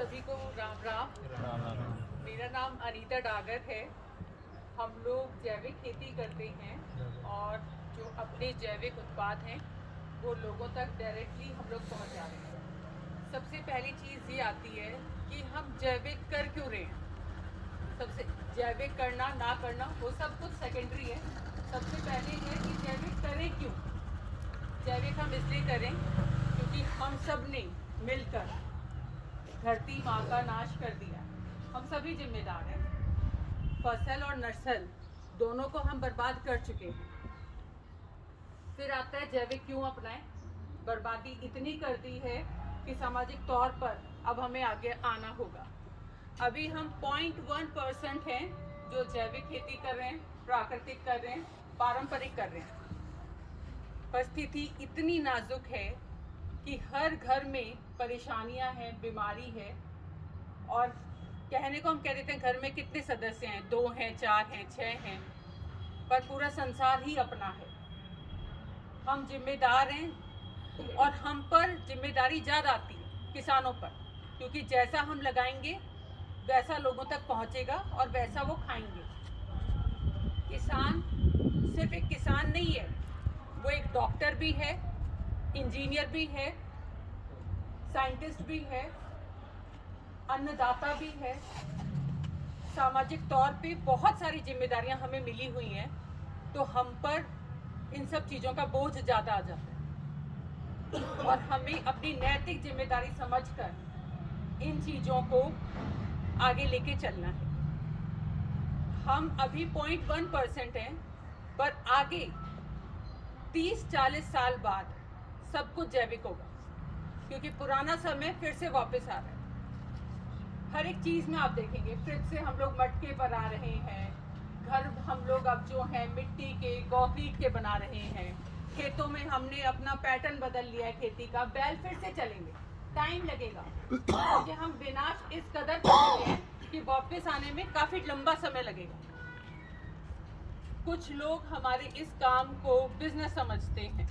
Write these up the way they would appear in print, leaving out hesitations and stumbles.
सभी को राम राम। मेरा नाम अनीता डागर है। हम लोग जैविक खेती करते हैं और जो अपने जैविक उत्पाद हैं वो लोगों तक डायरेक्टली हम लोग पहुंचा रहे हैं। सबसे पहली चीज़ ये आती है कि हम जैविक कर क्यों रहे हैं। सबसे जैविक करना ना करना वो सब कुछ सेकेंडरी है। सबसे पहले है कि जैविक करें क्यों। जैविक हम इसलिए करें क्योंकि हम सब ने मिलकर धरती माँ का नाश कर दिया। हम सभी जिम्मेदार हैं। फसल और नस्ल दोनों को हम बर्बाद कर चुके हैं। फिर आता है जैविक क्यों अपनाएं। बर्बादी इतनी कर दी है कि सामाजिक तौर पर अब हमें आगे आना होगा। अभी हम 0.1% हैं जो जैविक खेती कर रहे हैं, प्राकृतिक कर रहे हैं, पारंपरिक कर रहे हैं। परिस्थिति इतनी नाजुक है कि हर घर में परेशानियां हैं, बीमारी है। और कहने को हम कह देते हैं घर में कितने सदस्य हैं, 2 हैं, 4 हैं, 6 हैं, पर पूरा संसार ही अपना है। हम जिम्मेदार हैं और हम पर जिम्मेदारी ज़्यादा आती है किसानों पर, क्योंकि जैसा हम लगाएंगे वैसा लोगों तक पहुंचेगा और वैसा वो खाएंगे। किसान सिर्फ एक किसान नहीं है, वो एक डॉक्टर भी है, इंजीनियर भी है, साइंटिस्ट भी है, अन्नदाता भी है। सामाजिक तौर पे बहुत सारी जिम्मेदारियां हमें मिली हुई हैं, तो हम पर इन सब चीज़ों का बोझ ज़्यादा आ जाता है और हमें अपनी नैतिक जिम्मेदारी समझकर इन चीज़ों को आगे लेके चलना है। हम अभी 0.1% हैं, पर आगे 30-40 साल बाद सब कुछ जैविक होगा, क्योंकि पुराना समय फिर से वापस आ रहा है। हर एक चीज़ में आप देखेंगे फिर से हम लोग मटके बना रहे हैं, घर हम लोग अब जो है मिट्टी के, कंक्रीट के बना रहे हैं। खेतों में हमने अपना पैटर्न बदल लिया है खेती का। बैल फिर से चलेंगे, टाइम लगेगा क्योंकि हम विनाश इस कदर कर चुके हैं कि वापस आने में काफ़ी लंबा समय लगेगा। कुछ लोग हमारे इस काम को बिजनेस समझते हैं।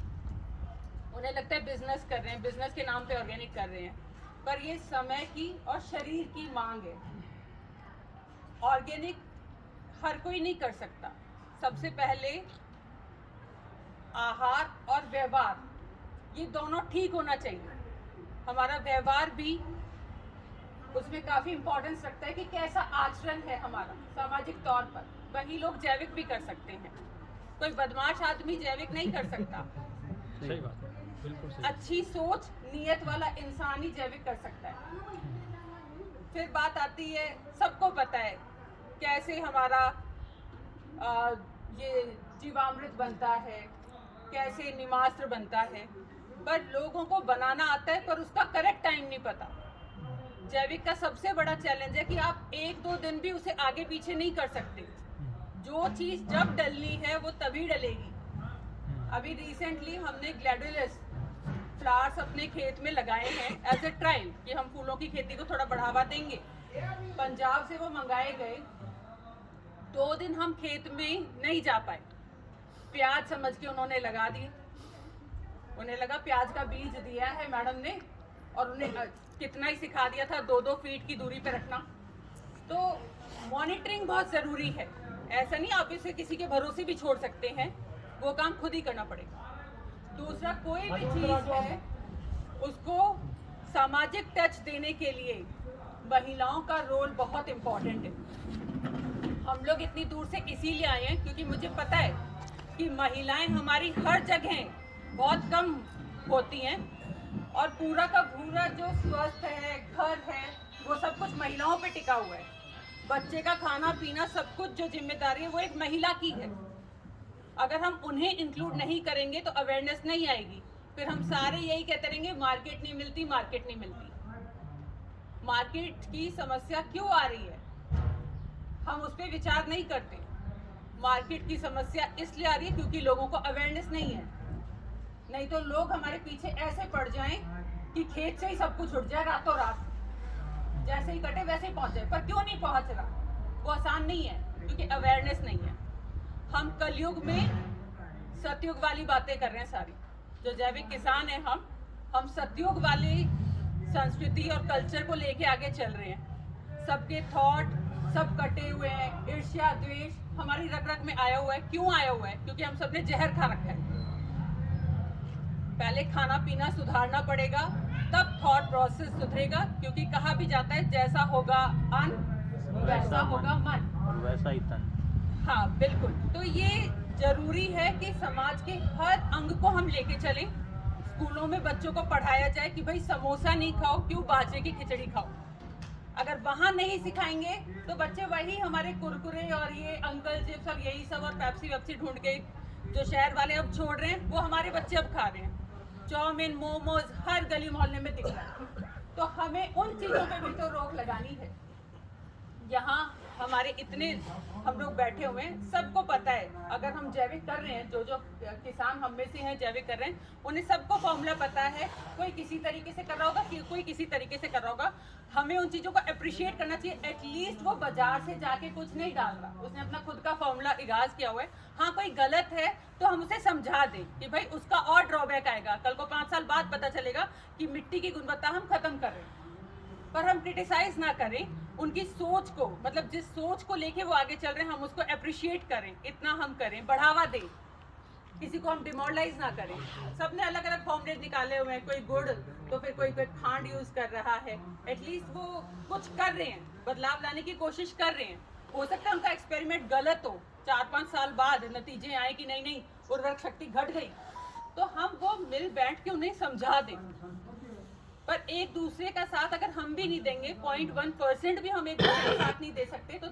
उन्हें लगता है बिजनेस कर रहे हैं, बिजनेस के नाम पे ऑर्गेनिक कर रहे हैं, पर ये समय की और शरीर की मांग है। ऑर्गेनिक हर कोई नहीं कर सकता। सबसे पहले आहार और व्यवहार ये दोनों ठीक होना चाहिए। हमारा व्यवहार भी उसमें काफ़ी इम्पोर्टेंस रखता है कि कैसा आचरण है हमारा सामाजिक तौर पर। वही लोग जैविक भी कर सकते हैं। कोई बदमाश आदमी जैविक नहीं कर सकता। सही बात है, बिल्कुल सही। अच्छी सोच, नियत वाला इंसान ही जैविक कर सकता है। फिर बात आती है, सबको पता है कैसे हमारा ये जीवामृत बनता है, कैसे निमास्त्र बनता है, पर लोगों को बनाना आता है पर उसका करेक्ट टाइम नहीं पता। जैविक का सबसे बड़ा चैलेंज है कि आप 1-2 दिन भी उसे आगे पीछे नहीं कर सकते। जो चीज़ जब डलनी है वो तभी डलेगी। अभी रिसेंटली हमने ग्लैडियोलस फ्लावर्स अपने खेत में लगाए हैं एज ए ट्रायल कि हम फूलों की खेती को थोड़ा बढ़ावा देंगे। पंजाब से वो मंगाए गए। 2 दिन हम खेत में नहीं जा पाए। प्याज समझ के उन्होंने लगा दिए। उन्हें लगा प्याज का बीज दिया है मैडम ने, और उन्हें कितना ही सिखा दिया था 2-2 फीट की दूरी पे रखना। तो मॉनिटरिंग बहुत ज़रूरी है। ऐसा नहीं आप इसे किसी के भरोसे भी छोड़ सकते हैं, वो काम खुद ही करना पड़ेगा। दूसरा, कोई भी चीज़ है उसको सामाजिक टच देने के लिए महिलाओं का रोल बहुत इम्पोर्टेंट है। हम लोग इतनी दूर से इसीलिए आए हैं क्योंकि मुझे पता है कि महिलाएं हमारी हर जगह बहुत कम होती हैं, और पूरा का पूरा जो स्वस्थ है, घर है, वो सब कुछ महिलाओं पे टिका हुआ है। बच्चे का खाना पीना सब कुछ जो जिम्मेदारी है वो एक महिला की है। अगर हम उन्हें इंक्लूड नहीं करेंगे तो अवेयरनेस नहीं आएगी। फिर हम सारे यही कहते रहेंगे मार्केट नहीं मिलती, मार्केट नहीं मिलती। मार्केट की समस्या क्यों आ रही है हम उस पर विचार नहीं करते। मार्केट की समस्या इसलिए आ रही है क्योंकि लोगों को अवेयरनेस नहीं है। नहीं तो लोग हमारे पीछे ऐसे पड़ जाएं कि खेत से ही सब कुछ उठ जाए रातों रात, जैसे ही कटे वैसे ही पहुंच जाए। पर क्यों नहीं पहुंच रहा? वो आसान नहीं है क्योंकि अवेयरनेस नहीं है। हम कलयुग में सतयुग वाली बातें कर रहे हैं सारी। जो जैविक किसान है हम सतयुग वाली संस्कृति और कल्चर को लेके आगे चल रहे हैं। सबके थॉट सब कटे हुए हैं, ईर्ष्या द्वेष हमारी रग रग में आया हुआ है। क्यों आया हुआ है? क्योंकि हम सबने जहर खा रखा है। पहले खाना पीना सुधारना पड़ेगा, तब थॉट प्रोसेस सुधरेगा। क्योंकि कहा भी जाता है जैसा होगा अन्न वैसा होगा मन, और वैसा ही तन। हाँ बिल्कुल। तो ये जरूरी है कि समाज के हर अंग को हम लेके चलें। स्कूलों में बच्चों को पढ़ाया जाए कि भाई समोसा नहीं खाओ, क्यों बाजरे की खिचड़ी खाओ। अगर वहाँ नहीं सिखाएंगे तो बच्चे वही हमारे कुरकुरे और ये अंकल चिप्स और यही सब और पेप्सी वेप्सी ढूंढ के जो शहर वाले अब छोड़ रहे हैं वो हमारे बच्चे अब खा रहे हैं। चाउमीन मोमोज हर गली मोहल्ले में दिख रहा है। तो हमें उन चीज़ों पे भी तो रोक लगानी है। यहाँ हमारे इतने हम लोग बैठे हुए हैं, सबको पता है अगर हम जैविक कर रहे हैं, जो किसान हम में से हैं जैविक कर रहे हैं, उन्हें सबको फॉर्मूला पता है। कोई किसी तरीके से कर रहा होगा, कोई किसी तरीके से कर रहा होगा। हमें उन चीज़ों को अप्रिशिएट करना चाहिए। एटलीस्ट वो बाजार से जाके कुछ नहीं डाल रहा, उसने अपना खुद का फॉर्मूला इगाज किया हुआ है। हाँ कोई गलत है तो हम उसे समझा दें कि भाई उसका और ड्रॉबैक आएगा, कल को 5 साल बाद पता चलेगा कि मिट्टी की गुणवत्ता हम खत्म कर रहे हैं। पर हम क्रिटिसाइज ना करें उनकी सोच को, मतलब जिस सोच को लेके वो आगे चल रहे हैं हम उसको अप्रिशिएट करें, इतना हम करें, बढ़ावा दें, किसी को हम डिमोरलाइज ना करें। सबने अलग अलग फॉर्मूले निकाले हुए हैं, कोई गुड़ तो फिर कोई खांड यूज कर रहा है। एटलीस्ट वो कुछ कर रहे हैं, बदलाव लाने की कोशिश कर रहे हैं। हो सकता है उनका एक्सपेरिमेंट गलत हो, 4-5 साल बाद नतीजे आए कि नहीं उर्वरक शक्ति घट गई, तो हम वो मिल बैठ के उन्हें समझा दें। पर एक दूसरे का साथ अगर हम भी नहीं देंगे, 0.1% भी हम एक दूसरे का साथ नहीं दे सकते, तो